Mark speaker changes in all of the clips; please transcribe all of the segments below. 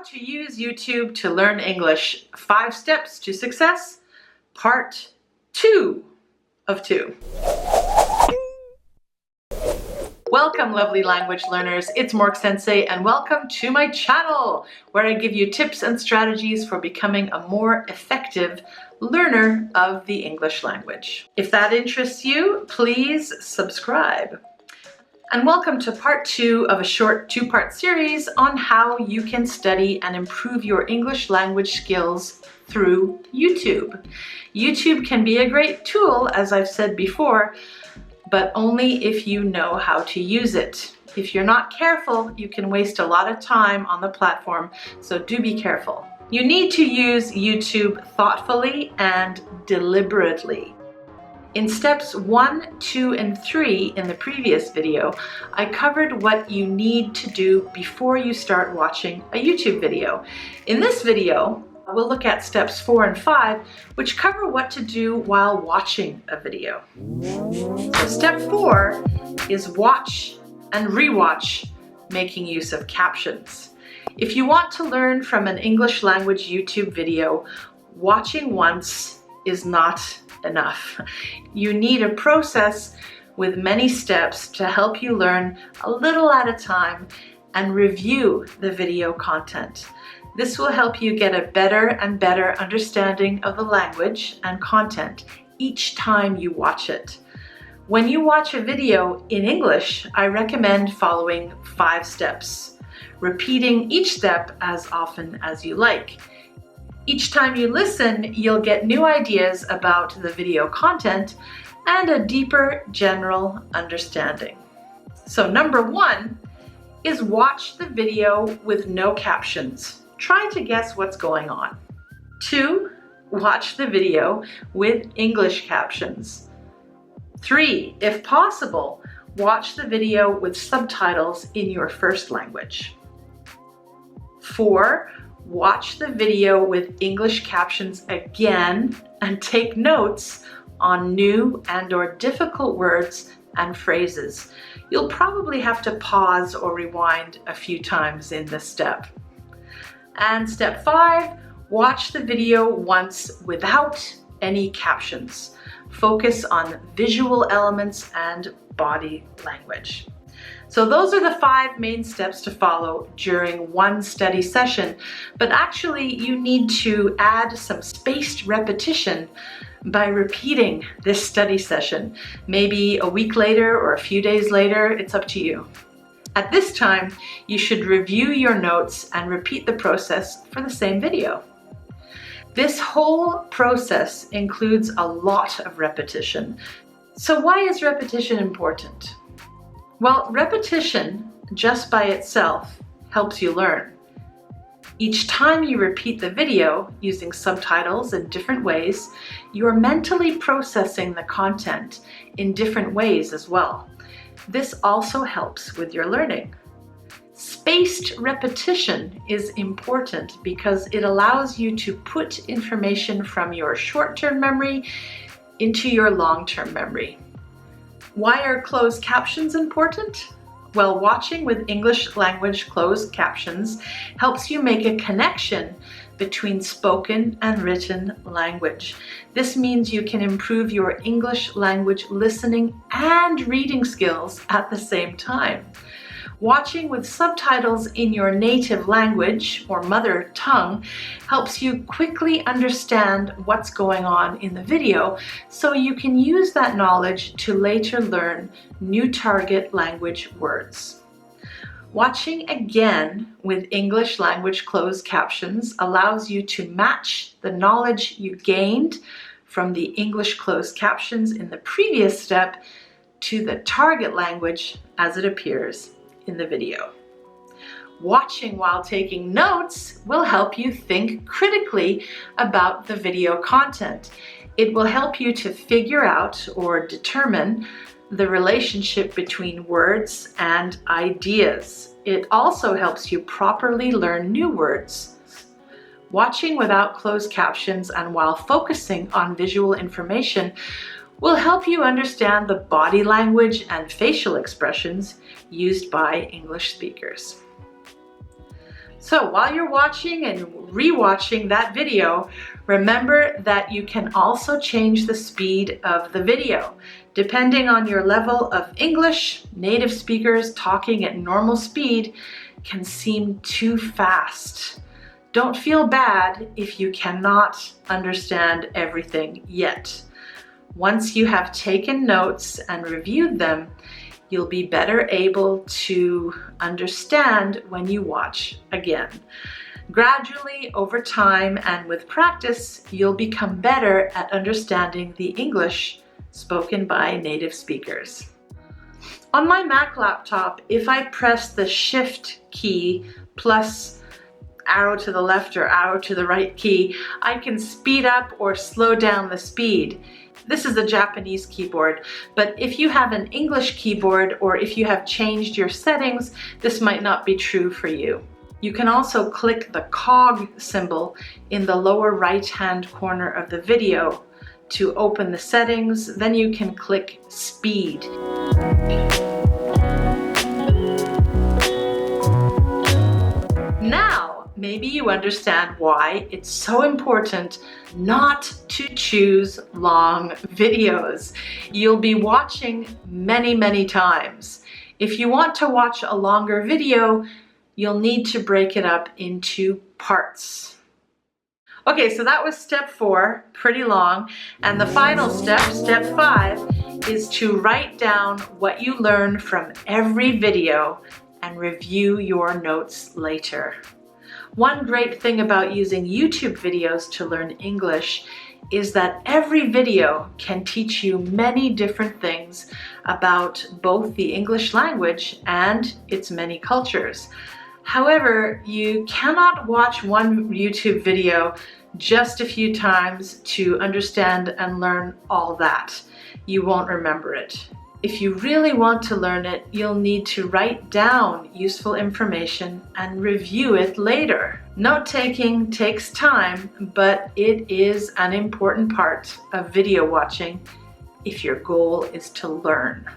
Speaker 1: to use YouTube to learn English, 5 steps to success, part 2 of 2. Welcome, lovely language learners. It's Mork Sensei, and welcome to my channel, where I give you tips and strategies for becoming a more effective learner of the English language. If that interests you, please subscribe. And welcome to part 2 of a short 2-part series on how you can study and improve your English language skills through YouTube. YouTube can be a great tool, as I've said before, but only if you know how to use it. If you're not careful, you can waste a lot of time on the platform, so do be careful. You need to use YouTube thoughtfully and deliberately. In steps 1, 2, and 3 in the previous video, I covered what you need to do before you start watching a YouTube video. In this video, we'll look at steps 4 and 5, which cover what to do while watching a video. So step 4 is watch and rewatch, making use of captions. If you want to learn from an English language YouTube video, watching once is not enough. You need a process with many steps to help you learn a little at a time and review the video content. This will help you get a better and better understanding of the language and content each time you watch it. When you watch a video in English, I recommend following 5 steps, repeating each step as often as you like. Each time you listen, you'll get new ideas about the video content and a deeper general understanding. So number 1 is watch the video with no captions. Try to guess what's going on. 2, watch the video with English captions. 3, if possible, watch the video with subtitles in your first language. 4, watch the video with English captions again and take notes on new and/or difficult words and phrases. You'll probably have to pause or rewind a few times in this step. And step 5, watch the video once without any captions. Focus on visual elements and body language. So those are the 5 main steps to follow during one study session, but actually you need to add some spaced repetition by repeating this study session. Maybe a week later or a few days later, it's up to you. At this time, you should review your notes and repeat the process for the same video. This whole process includes a lot of repetition. So why is repetition important? Well, repetition, just by itself, helps you learn. Each time you repeat the video using subtitles in different ways, you're mentally processing the content in different ways as well. This also helps with your learning. Spaced repetition is important because it allows you to put information from your short-term memory into your long-term memory. Why are closed captions important? Well, watching with English language closed captions helps you make a connection between spoken and written language. This means you can improve your English language listening and reading skills at the same time. Watching with subtitles in your native language or mother tongue helps you quickly understand what's going on in the video, so you can use that knowledge to later learn new target language words. Watching again with English language closed captions allows you to match the knowledge you gained from the English closed captions in the previous step to the target language as it appears in the video. Watching while taking notes will help you think critically about the video content. It will help you to figure out or determine the relationship between words and ideas. It also helps you properly learn new words. Watching without closed captions and while focusing on visual information will help you understand the body language and facial expressions used by English speakers. So while you're watching and rewatching that video, remember that you can also change the speed of the video. Depending on your level of English, native speakers talking at normal speed can seem too fast. Don't feel bad if you cannot understand everything yet. Once you have taken notes and reviewed them, you'll be better able to understand when you watch again. Gradually, over time and with practice, you'll become better at understanding the English spoken by native speakers. On my Mac laptop, if I press the Shift key plus arrow to the left or arrow to the right key, I can speed up or slow down the speed. This is a Japanese keyboard, but if you have an English keyboard or if you have changed your settings, this might not be true for you. You can also click the cog symbol in the lower right-hand corner of the video to open the settings. Then you can click speed. Now, maybe you understand why it's so important not to choose long videos. You'll be watching many times. If you want to watch a longer video, you'll need to break it up into parts. Okay, so that was step 4, pretty long. And the final step, step 5, is to write down what you learned from every video and review your notes later. One great thing about using YouTube videos to learn English is that every video can teach you many different things about both the English language and its many cultures. However, you cannot watch one YouTube video just a few times to understand and learn all that. You won't remember it. If you really want to learn it, you'll need to write down useful information and review it later. Note-taking takes time, but it is an important part of video watching if your goal is to learn.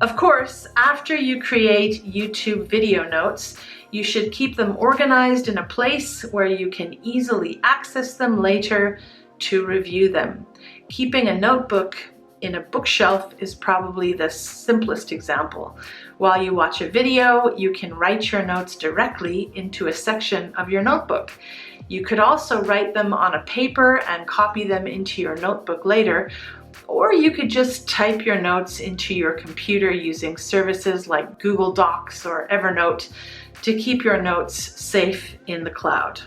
Speaker 1: Of course, after you create YouTube video notes, you should keep them organized in a place where you can easily access them later to review them. Keeping a notebook in a bookshelf is probably the simplest example. While you watch a video, you can write your notes directly into a section of your notebook. You could also write them on a paper and copy them into your notebook later, or you could just type your notes into your computer using services like Google Docs or Evernote to keep your notes safe in the cloud.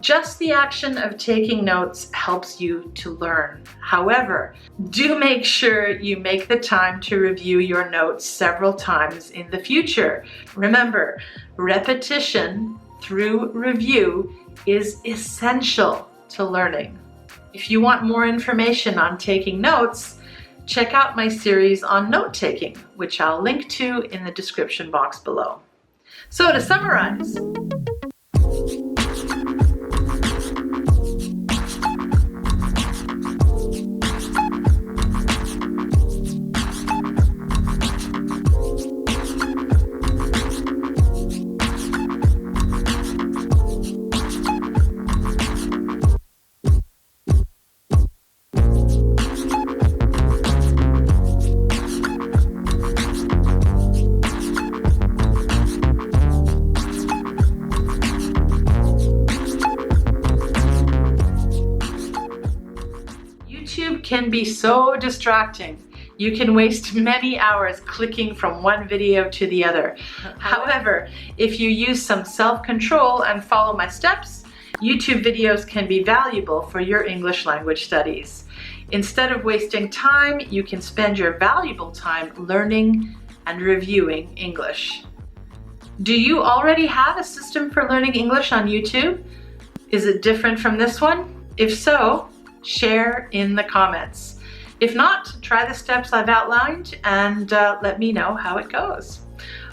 Speaker 1: Just the action of taking notes helps you to learn. However, do make sure you make the time to review your notes several times in the future. Remember, repetition through review is essential to learning. If you want more information on taking notes, check out my series on note-taking, which I'll link to in the description box below. So to summarize, YouTube can be so distracting. You can waste many hours clicking from one video to the other. However, if you use some self-control and follow my steps, YouTube videos can be valuable for your English language studies. Instead of wasting time, you can spend your valuable time learning and reviewing English. Do you already have a system for learning English on YouTube? Is it different from this one? If so, share in the comments. If not, try the steps I've outlined and let me know how it goes.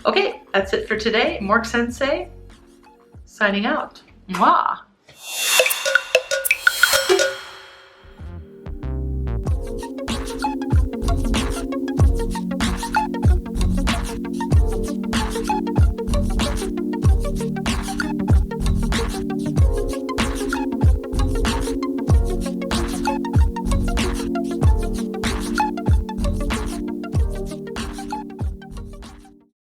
Speaker 1: Okay, that's it for today. Mork Sensei, signing out. Mwah!